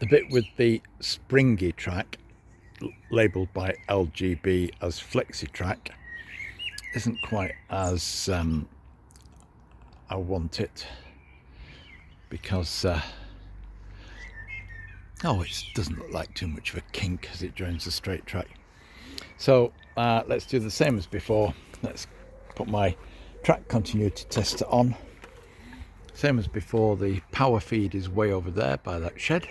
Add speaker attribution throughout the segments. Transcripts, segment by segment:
Speaker 1: The bit with the springy track, labelled by LGB as Flexi Track, isn't quite as I want it, because it doesn't look like too much of a kink as it joins the straight track. So let's do the same as before. Let's put my track continuity tester on. Same as before, the power feed is way over there by that shed,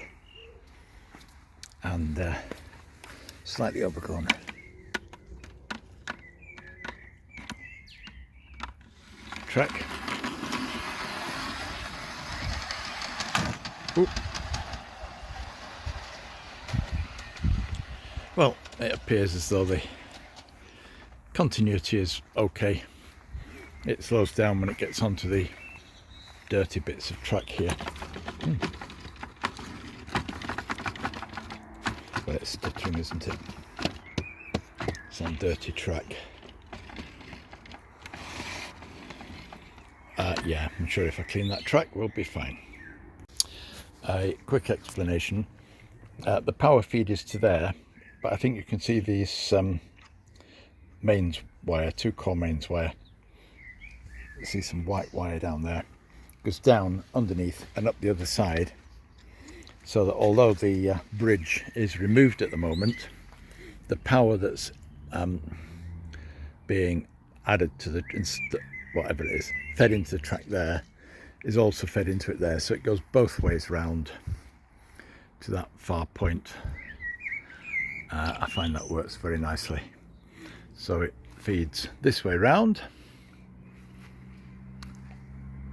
Speaker 1: and slightly over corner. Track. Ooh. Well, it appears as though the continuity is okay. It slows down when it gets onto the dirty bits of track here. But it's stuttering, isn't it? It's on dirty track. Yeah, I'm sure if I clean that track, we'll be fine. A quick explanation. The power feed is to there, but I think you can see these mains wire, 2 core mains wire. You see some white wire down there. It goes down underneath and up the other side, so that although the bridge is removed at the moment, the power that's being added to the whatever it is, fed into the track there, is also fed into it there, so it goes both ways round to that far point. I find that works very nicely. So it feeds this way round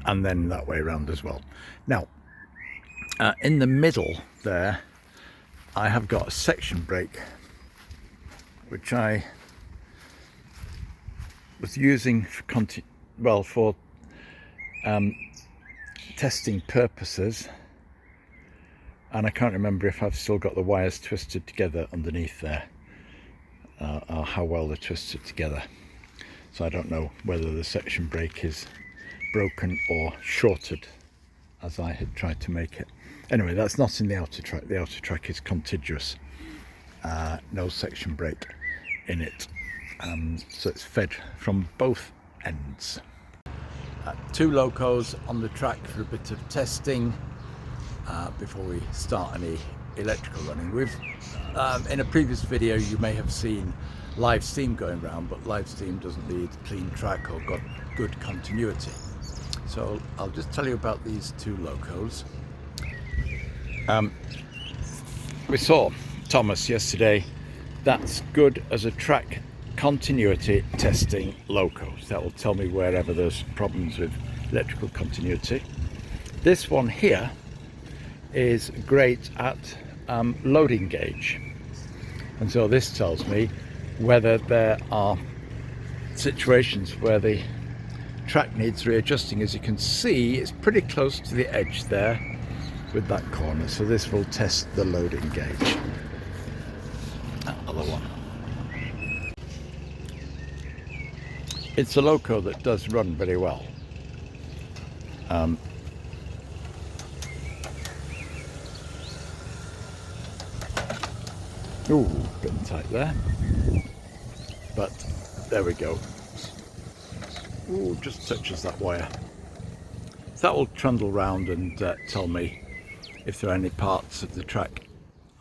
Speaker 1: and then that way round as well. Now in the middle there I have got a section brake which I was using for testing purposes, and I can't remember if I've still got the wires twisted together underneath there, or how well they're twisted together. So I don't know whether the section brake is broken or shorted as I had tried to make it. Anyway, that's not in the outer track. The outer track is contiguous, no section brake in it, so it's fed from both ends. 2 locos on the track for a bit of testing before we start any electrical running. We've in a previous video you may have seen live steam going around, but live steam doesn't need clean track or got good continuity. So I'll just tell you about these 2 locos. We saw Thomas yesterday. That's good as a track continuity testing loco. That will tell me wherever there's problems with electrical continuity. This one here is great at loading gauge, and so this tells me whether there are situations where the track needs readjusting. As you can see, it's pretty close to the edge there with that corner, so this will test the loading gauge. That other one, it's a loco that does run very well. Ooh, bit tight there, but there we go. Ooh, just touches that wire. So that will trundle round and tell me if there are any parts of the track.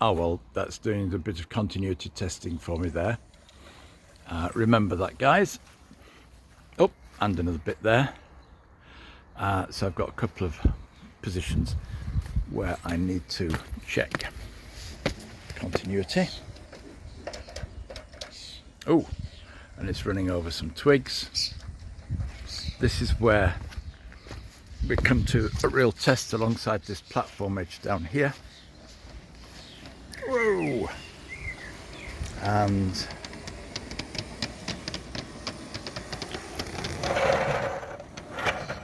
Speaker 1: Oh well, that's doing a bit of continuity testing for me there. Remember that, guys. Oh, and another bit there. So I've got a couple of positions where I need to check continuity. Oh, and it's running over some twigs. This is where we come to a real test alongside this platform edge down here. Whoa! And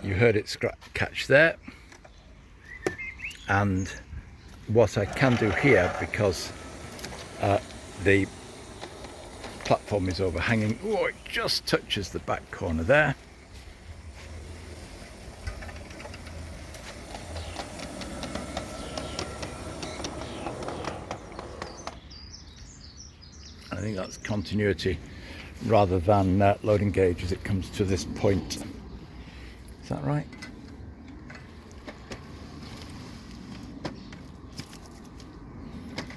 Speaker 1: you heard it catch there. And what I can do here, because the platform is overhanging, oh, it just touches the back corner there. think that's continuity rather than loading gauge as it comes to this point. Is that right?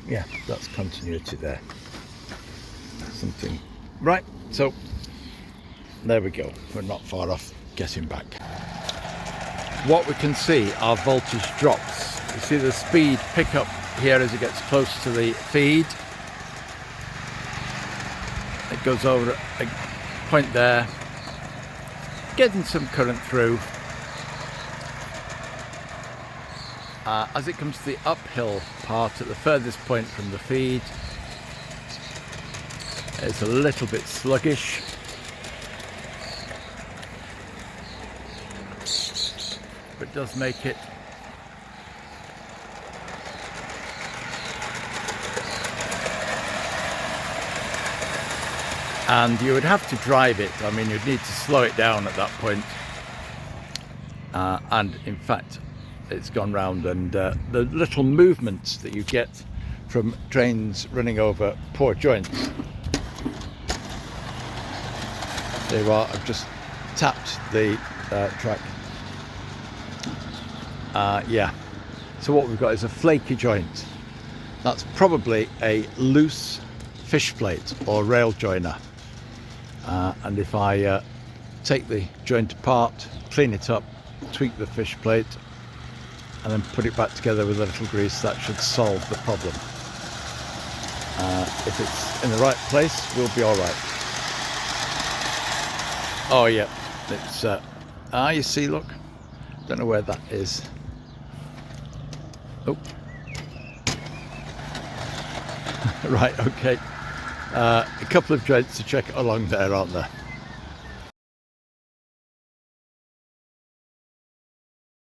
Speaker 1: Yeah, that's continuity there. Something. Right, so there we go. We're not far off getting back. What we can see are voltage drops. You see the speed pick up here as it gets close to the feed. It goes over a point there, getting some current through. As it comes to the uphill part at the furthest point from the feed, it's a little bit sluggish. But it does make it and you would have to drive it. I mean, you'd need to slow it down at that point. And in fact, it's gone round, and the little movements that you get from trains running over poor joints. There you are, I've just tapped the track. Yeah, so what we've got is a flaky joint. That's probably a loose fish plate or rail joiner. And if I take the joint apart, clean it up, tweak the fish plate, and then put it back together with a little grease, that should solve the problem. If it's in the right place, we'll be all right. Oh yeah, it's you see, look, don't know where that is. Oh, right, okay. A couple of joints to check along there, aren't there?